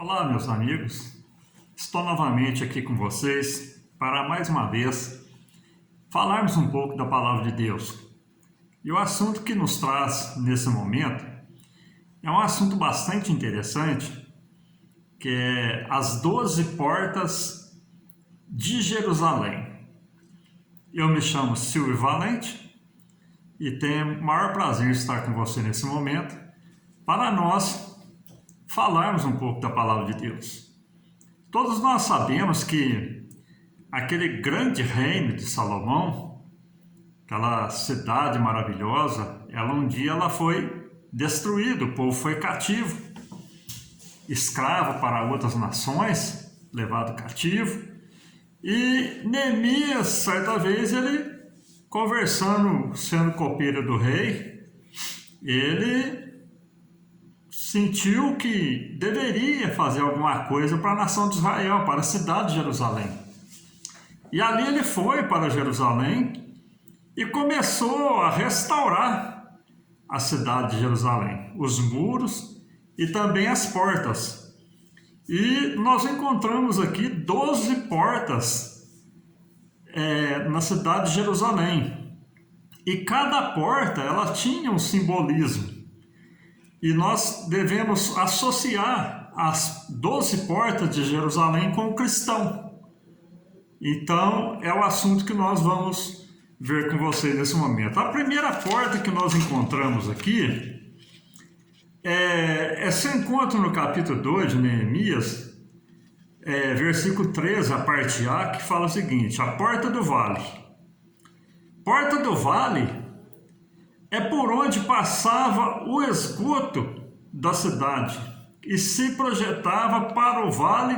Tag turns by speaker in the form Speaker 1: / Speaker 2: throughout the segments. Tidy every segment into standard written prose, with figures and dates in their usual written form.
Speaker 1: Olá, meus amigos. Estou novamente aqui com vocês para mais uma vez falarmos um pouco da Palavra de Deus. E o assunto que nos traz nesse momento é um assunto bastante interessante, que é as 12 portas de Jerusalém. Eu me chamo Silvio Valente e tenho o maior prazer em estar com você nesse momento para nós falarmos um pouco da Palavra de Deus. Todos nós sabemos que aquele grande reino de Salomão, aquela cidade maravilhosa, um dia ela foi destruída, o povo foi cativo, escravo para outras nações, levado cativo. E Neemias, certa vez, ele conversando, sendo copeiro do rei, ele sentiu que deveria fazer alguma coisa para a nação de Israel, para a cidade de Jerusalém. E ali ele foi para Jerusalém e começou a restaurar a cidade de Jerusalém, os muros e também as portas. E nós encontramos aqui 12 portas na cidade de Jerusalém. E cada porta ela tinha um simbolismo. E nós devemos associar as 12 portas de Jerusalém com o cristão. Então, é o assunto que nós vamos ver com vocês nesse momento. A primeira porta que nós encontramos aqui se encontra no capítulo 2 de Neemias, versículo 13, a parte A, que fala o seguinte: a porta do vale. Porta do vale é por onde passava o esgoto da cidade e se projetava para o vale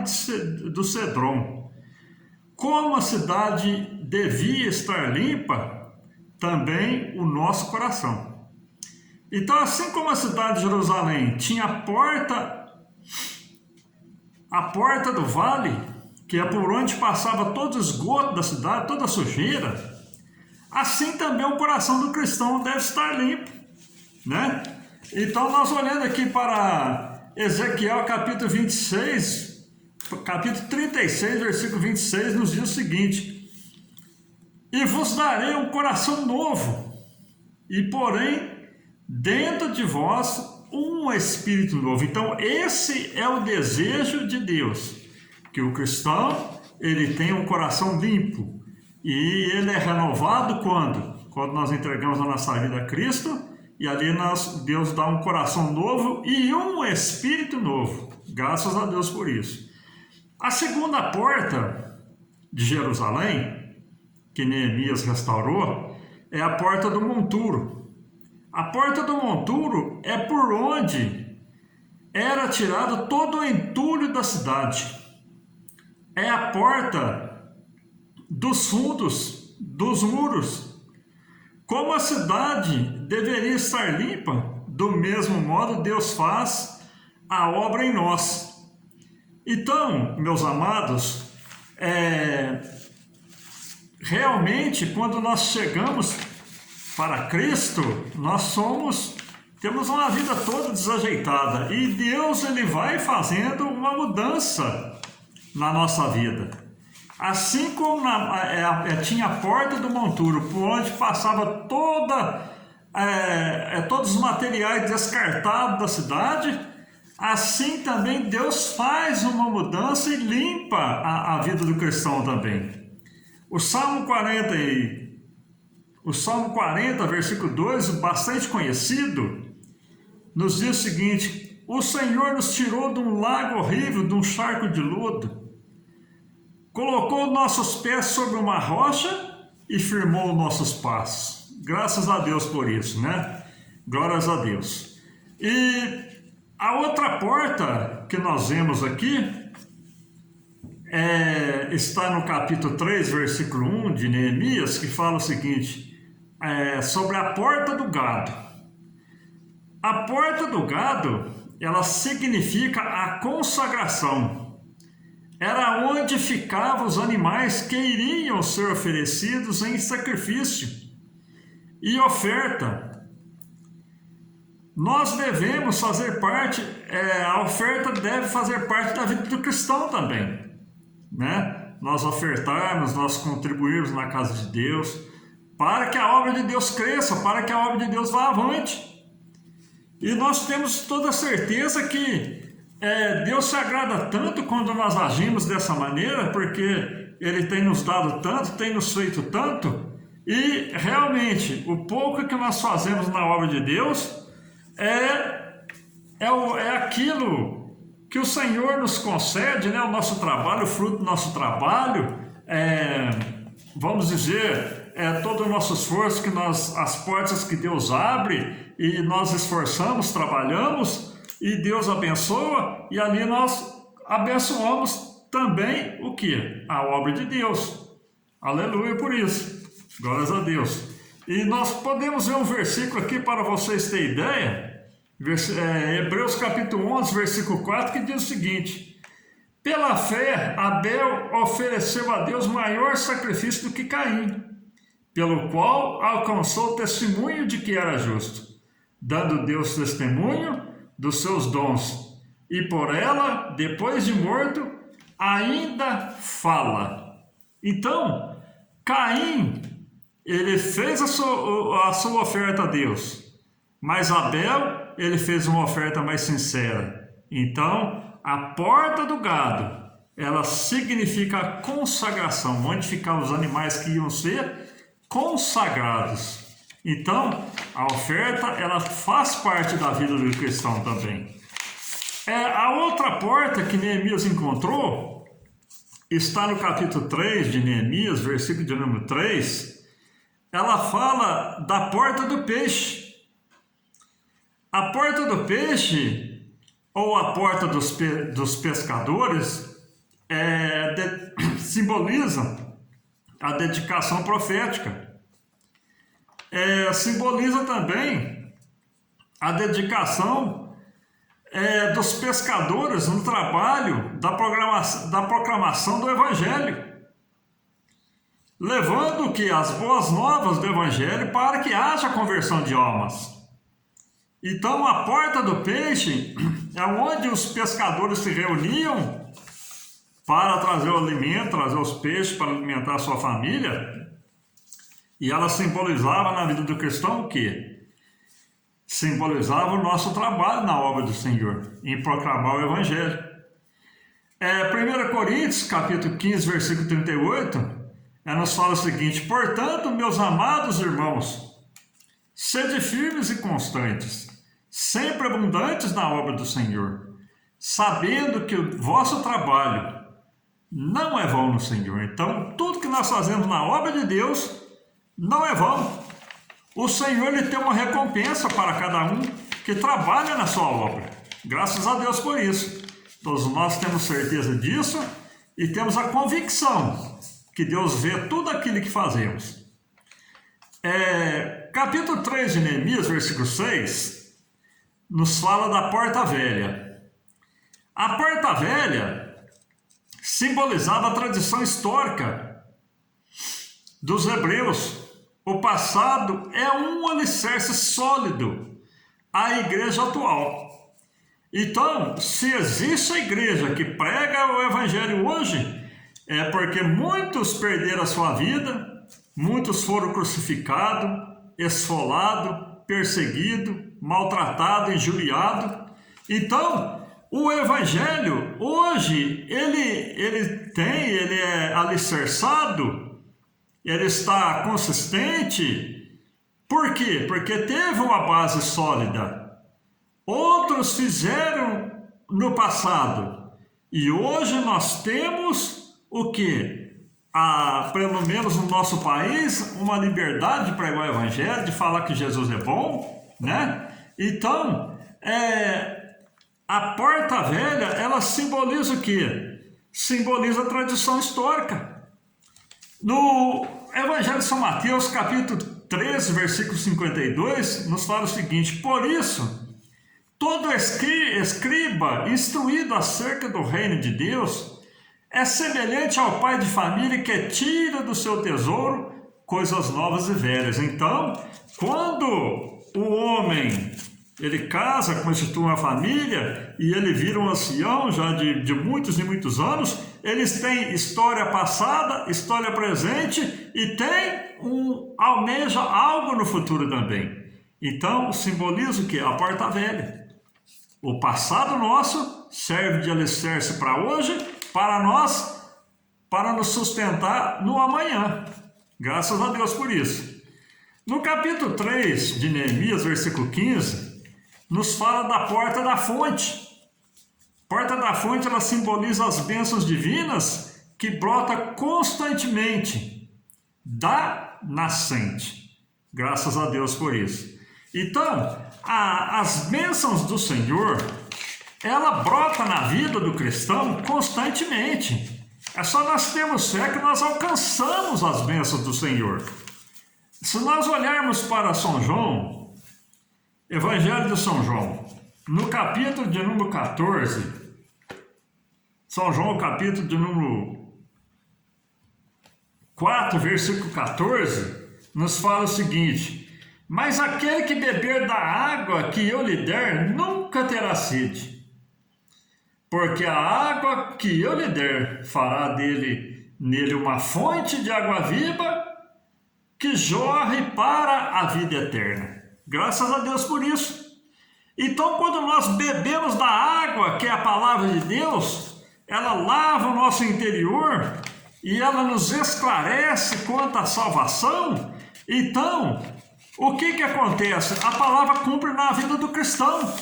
Speaker 1: do Cedron. Como a cidade devia estar limpa, também o nosso coração. Então, assim como a cidade de Jerusalém tinha a porta do vale, que é por onde passava todo o esgoto da cidade, toda a sujeira, assim também o coração do cristão deve estar limpo, né? Então, nós olhando aqui para Ezequiel capítulo 26, capítulo 36, versículo 26, nos diz o seguinte: e vos darei um coração novo, e porém dentro de vós um espírito novo. Então, esse é o desejo de Deus, que o cristão ele tenha um coração limpo. E ele é renovado quando? Quando nós entregamos a nossa vida a Cristo, e ali Deus dá um coração novo e um espírito novo. Graças a Deus por isso. A segunda porta de Jerusalém, que Neemias restaurou, é a porta do monturo. A porta do monturo é por onde era tirado todo o entulho da cidade. É a porta dos fundos, dos muros. Como a cidade deveria estar limpa, do mesmo modo Deus faz a obra em nós. Então, meus amados, realmente quando nós chegamos para Cristo, temos uma vida toda desajeitada e Deus ele vai fazendo uma mudança na nossa vida. Assim como tinha a porta do monturo, por onde passava todos os materiais descartados da cidade, assim também Deus faz uma mudança e limpa a vida do cristão também. O Salmo 40, versículo 2, bastante conhecido, nos diz o seguinte: o Senhor nos tirou de um lago horrível, de um charco de lodo, colocou nossos pés sobre uma rocha e firmou nossos passos. Graças a Deus por isso, né? Glórias a Deus. E a outra porta que nós vemos aqui está no capítulo 3, versículo 1 de Neemias, que fala o seguinte, sobre a porta do gado. A porta do gado, ela significa a consagração. Era onde ficavam os animais que iriam ser oferecidos em sacrifício e oferta. nós devemos fazer parte, a oferta deve fazer parte da vida do cristão também, né? Nós ofertarmos, nós contribuirmos na casa de Deus, para que a obra de Deus cresça, para que a obra de Deus vá avante. E nós temos toda a certeza que Deus se agrada tanto quando nós agimos dessa maneira, porque Ele tem nos dado tanto, tem nos feito tanto, e realmente o pouco que nós fazemos na obra de Deus é aquilo que o Senhor nos concede, né? O nosso trabalho, o fruto do nosso trabalho, vamos dizer, todo o nosso esforço, as portas que Deus abre e nós esforçamos, trabalhamos e Deus abençoa, e ali nós abençoamos também o que? A obra de Deus. Aleluia por isso. Glórias a Deus. E nós podemos ver um versículo aqui para vocês terem ideia, Hebreus capítulo 11, versículo 4, que diz o seguinte: pela fé, Abel ofereceu a Deus maior sacrifício do que Caim, pelo qual alcançou o testemunho de que era justo, dando Deus testemunho dos seus dons, e por ela, depois de morto, ainda fala. Então, Caim, ele fez a sua oferta a Deus, mas Abel, ele fez uma oferta mais sincera. Então, a porta do gado, ela significa a consagração, onde ficavam os animais que iam ser consagrados. Então, a oferta, ela faz parte da vida do cristão também. A outra porta que Neemias encontrou está no capítulo 3 de Neemias, versículo de número 3. Ela fala da porta do peixe. A porta do peixe, ou a porta dos pescadores, simboliza a dedicação profética. Simboliza também a dedicação dos pescadores no trabalho da proclamação do Evangelho, levando que as boas novas do Evangelho para que haja conversão de almas. Então, a porta do peixe é onde os pescadores se reuniam para trazer o alimento, trazer os peixes para alimentar a sua família. E ela simbolizava na vida do cristão o quê? Simbolizava o nosso trabalho na obra do Senhor, em proclamar o Evangelho. 1 Coríntios, capítulo 15, versículo 38, nos fala o seguinte: portanto, meus amados irmãos, sede firmes e constantes, sempre abundantes na obra do Senhor, sabendo que o vosso trabalho não é vão no Senhor. Então, tudo que nós fazemos na obra de Deus não é vão. O Senhor, ele tem uma recompensa para cada um que trabalha na sua obra. Graças a Deus por isso. Todos nós temos certeza disso e temos a convicção que Deus vê tudo aquilo que fazemos. Capítulo 3 de Neemias, versículo 6, nos fala da porta velha. A porta velha simbolizava a tradição histórica dos hebreus. O passado é um alicerce sólido à igreja atual. Então, se existe a igreja que prega o Evangelho hoje, é porque muitos perderam a sua vida, muitos foram crucificados, esfolados, perseguidos, maltratados, injuriados. Então, o Evangelho hoje, ele é alicerçado, ele está consistente. Por quê? Porque teve uma base sólida. Outros fizeram no passado. E hoje nós temos o quê? Pelo menos no nosso país, uma liberdade de pregar o Evangelho, de falar que Jesus é bom, né? Então, a porta velha, ela simboliza o quê? Simboliza a tradição histórica. No Evangelho de São Mateus, capítulo 13, versículo 52, nos fala o seguinte: por isso, todo escriba instruído acerca do reino de Deus é semelhante ao pai de família que tira do seu tesouro coisas novas e velhas. Então, quando o homem ele casa, constitui uma família e ele vira um ancião já de muitos e muitos anos. Eles têm história passada, história presente e almeja algo no futuro também. Então, simboliza o quê? A porta velha. O passado nosso serve de alicerce para hoje, para nos sustentar no amanhã. Graças a Deus por isso. No capítulo 3 de Neemias, versículo 15, nos fala da porta da fonte. Porta da fonte, ela simboliza as bênçãos divinas que brota constantemente da nascente. Graças a Deus por isso. Então, as bênçãos do Senhor, ela brota na vida do cristão constantemente. É só nós termos fé que nós alcançamos as bênçãos do Senhor. Se nós olharmos para São João, Evangelho de São João, no capítulo de número 14, São João, capítulo de número 4, versículo 14, nos fala o seguinte: mas aquele que beber da água que eu lhe der, nunca terá sede, porque a água que eu lhe der fará nele uma fonte de água viva que jorre para a vida eterna. Graças a Deus por isso. Então, quando nós bebemos da água, que é a palavra de Deus, ela lava o nosso interior e ela nos esclarece quanto à salvação. Então, o que acontece? A palavra cumpre na vida do cristão.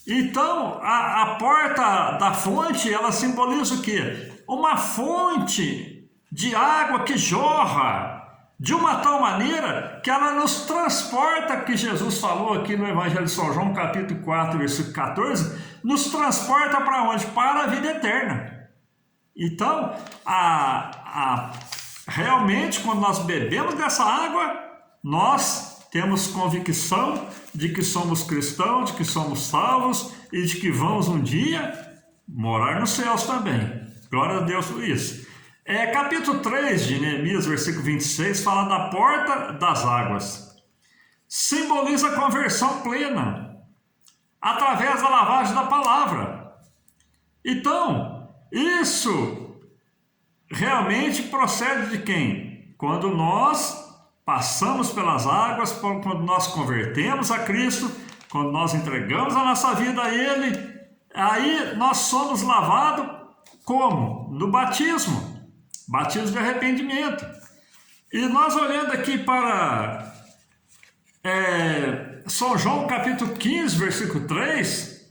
Speaker 1: Então, a porta da fonte, ela simboliza o quê? Uma fonte de água que jorra de uma tal maneira que ela nos transporta, que Jesus falou aqui no Evangelho de São João, capítulo 4, versículo 14, nos transporta para onde? Para a vida eterna. Então, realmente, quando nós bebemos dessa água, nós temos convicção de que somos cristãos, de que somos salvos e de que vamos um dia morar nos céus também. Glória a Deus por isso. Capítulo 3 de Neemias, versículo 26, fala da porta das águas. Simboliza a conversão plena, através da lavagem da palavra. Então, isso realmente procede de quem? Quando nós passamos pelas águas, quando nós convertemos a Cristo, quando nós entregamos a nossa vida a Ele, aí nós somos lavados como? No batismo. Batismo de arrependimento. E nós olhando aqui para São João capítulo 15, versículo 3,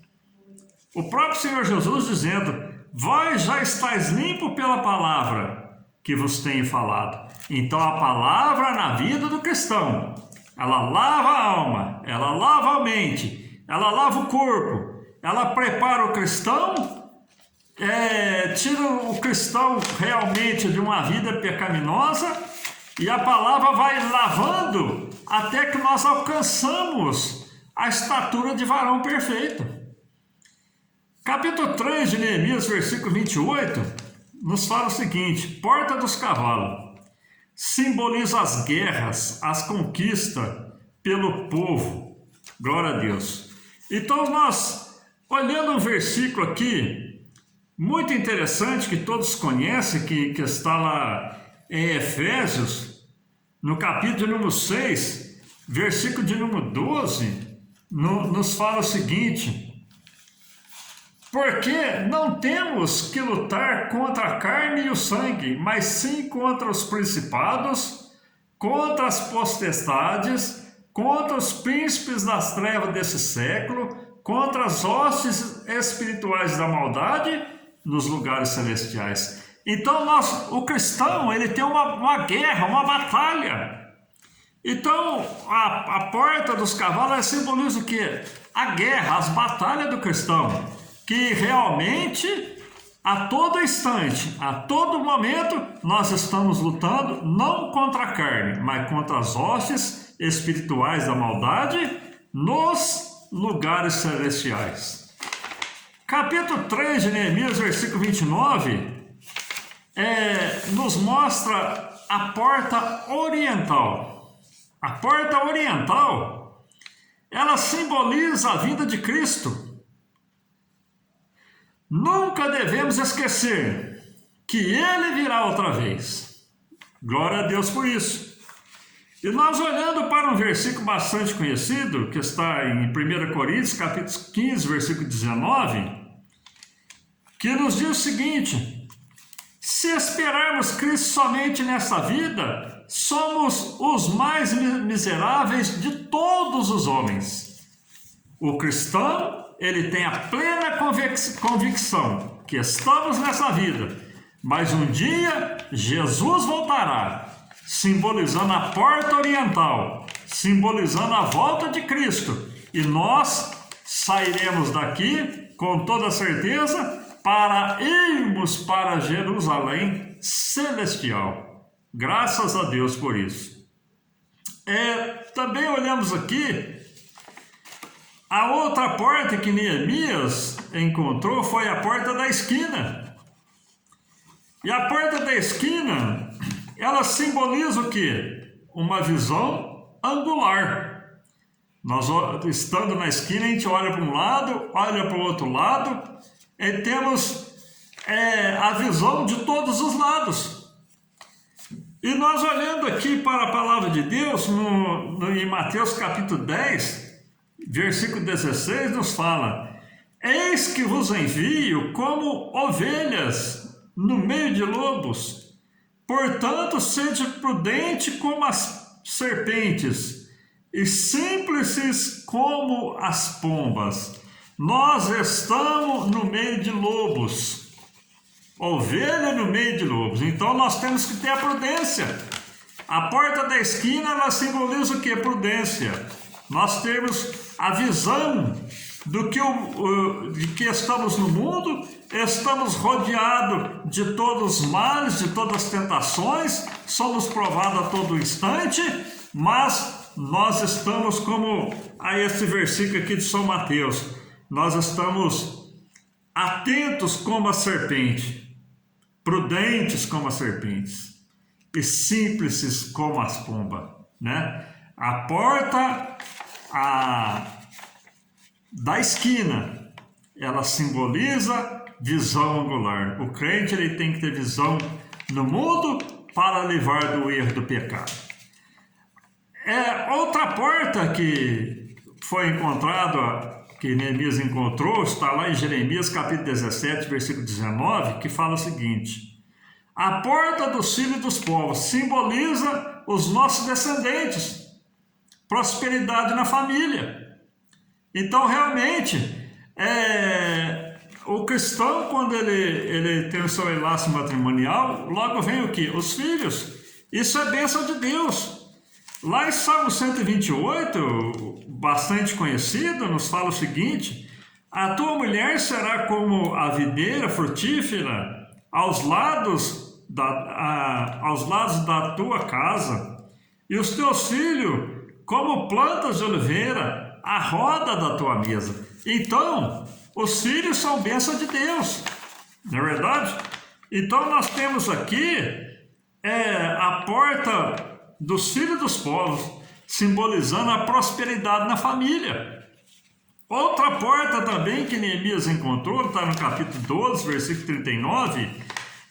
Speaker 1: o próprio Senhor Jesus dizendo: vós já estáis limpo pela palavra que vos tenho falado. Então a palavra na vida do cristão, ela lava a alma, ela lava a mente, ela lava o corpo, ela prepara o cristão, tira o cristão realmente de uma vida pecaminosa, e a palavra vai lavando até que nós alcançamos a estatura de varão perfeito. Capítulo 3 de Neemias, versículo 28, nos fala o seguinte: porta dos cavalos simboliza as guerras, as conquistas pelo povo. Glória a Deus. Então nós, olhando um versículo aqui, muito interessante, que todos conhecem, que está lá em Efésios, no capítulo número 6, versículo de número 12, nos fala o seguinte: porque não temos que lutar contra a carne e o sangue, mas sim contra os principados, contra as potestades, contra os príncipes das trevas desse século, contra as hostes espirituais da maldade nos lugares celestiais. Então o cristão, ele tem uma guerra, uma batalha. Então a porta dos cavalos simboliza o quê? A guerra, as batalhas do cristão, que realmente a todo instante, a todo momento, nós estamos lutando não contra a carne, mas contra as hostes espirituais da maldade nos lugares celestiais. Capítulo 3 de Neemias, versículo 29, nos mostra a porta oriental. A porta oriental ela simboliza a vinda de Cristo. Nunca devemos esquecer que Ele virá outra vez. Glória a Deus por isso. E nós olhando para um versículo bastante conhecido, que está em 1 Coríntios, capítulo 15, versículo 19, que nos diz o seguinte: se esperarmos Cristo somente nesta vida, somos os mais miseráveis de todos os homens. O cristão, ele tem a plena convicção que estamos nessa vida, mas um dia Jesus voltará, simbolizando a porta oriental, simbolizando a volta de Cristo, e nós sairemos daqui com toda certeza para irmos para Jerusalém celestial. Graças a Deus por isso. Também olhamos aqui, a outra porta que Neemias encontrou foi a porta da esquina. E a porta da esquina, ela simboliza o quê? Uma visão angular. Nós, estando na esquina, a gente olha para um lado, olha para o outro lado, e temos a visão de todos os lados. E nós olhando aqui para a palavra de Deus, em Mateus capítulo 10, versículo 16, nos fala: eis que vos envio como ovelhas no meio de lobos, portanto sede prudente como as serpentes e simples como as pombas. Nós estamos no meio de lobos, ovelha no meio de lobos, então nós temos que ter a prudência. A porta da esquina, ela simboliza o que? Prudência. Nós temos a visão de que estamos no mundo, estamos rodeados de todos os males, de todas as tentações, somos provados a todo instante, mas nós estamos como a esse versículo aqui de São Mateus, nós estamos atentos como a serpente, prudentes como as serpentes e simples como as pombas, né? A porta da esquina, ela simboliza visão angular. O crente, ele tem que ter visão no mundo para livrar do erro do pecado. Outra porta que foi encontrada, que Neemias encontrou, está lá em Jeremias capítulo 17, versículo 19, que fala o seguinte: a porta dos filhos dos povos simboliza os nossos descendentes, prosperidade na família. Então, realmente, o cristão, quando ele tem o seu enlace matrimonial, logo vem o quê? Os filhos. Isso é bênção de Deus. Lá em Salmo 128, bastante conhecido, nos fala o seguinte: a tua mulher será como a videira frutífera aos lados da tua casa, e os teus filhos como plantas de oliveira à roda da tua mesa. Então, os filhos são bênção de Deus, não é verdade? Então, nós temos aqui a porta dos filhos dos povos, simbolizando a prosperidade na família. Outra porta também que Neemias encontrou, está no capítulo 12, versículo 39,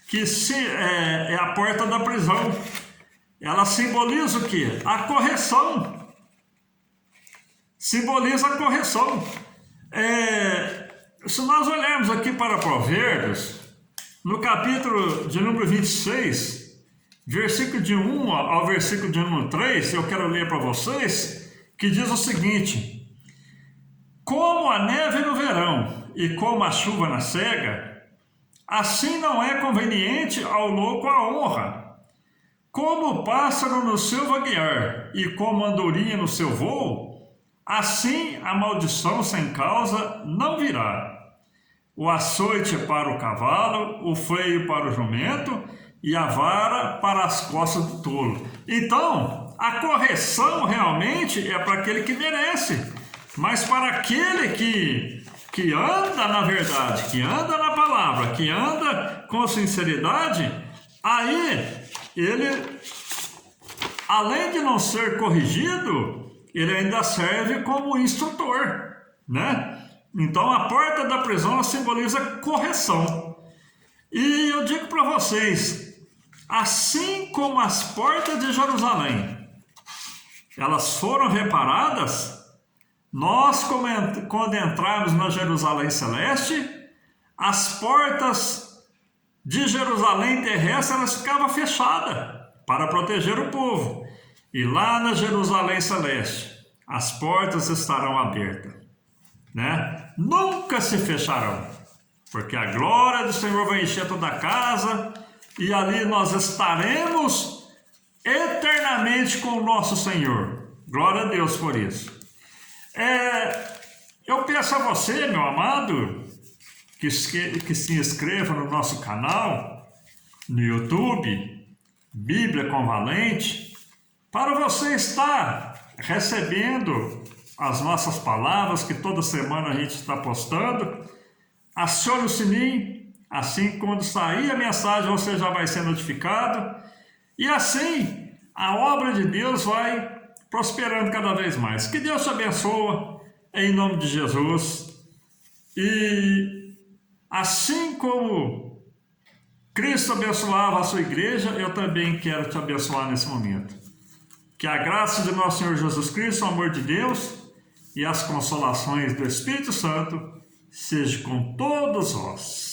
Speaker 1: que é a porta da prisão. Ela simboliza o quê? A correção. Simboliza a correção. Se nós olharmos aqui para Provérbios, no capítulo de número 26, versículo de 1 ao versículo de número 3, eu quero ler para vocês, que diz o seguinte: como a neve no verão e como a chuva na cega, assim não é conveniente ao louco a honra. Como o pássaro no seu vaguear e como a andorinha no seu voo, assim a maldição sem causa não virá. O açoite é para o cavalo, o freio para o jumento e a vara para as costas do tolo. Então, a correção realmente é para aquele que merece, mas para aquele que anda na verdade, que anda na palavra, que anda com sinceridade, aí ele, além de não ser corrigido, ele ainda serve como instrutor, né? Então a porta da prisão simboliza correção. E eu digo para vocês, assim como as portas de Jerusalém, elas foram reparadas, nós, quando entrarmos na Jerusalém Celeste, as portas de Jerusalém terrestre, elas ficavam fechadas para proteger o povo. E lá na Jerusalém Celeste, as portas estarão abertas, né? Nunca se fecharão, porque a glória do Senhor vai encher toda a casa, e ali nós estaremos eternamente com o nosso Senhor. Glória a Deus por isso. Eu peço a você, meu amado, que se inscreva no nosso canal, no YouTube, Bíblia com Valente, para você estar recebendo as nossas palavras, que toda semana a gente está postando. Acione o sininho, assim quando sair a mensagem você já vai ser notificado, e assim a obra de Deus vai prosperando cada vez mais. Que Deus te abençoe, em nome de Jesus. E assim como Cristo abençoava a sua igreja, eu também quero te abençoar nesse momento. Que a graça de nosso Senhor Jesus Cristo, o amor de Deus e as consolações do Espírito Santo seja com todos vós.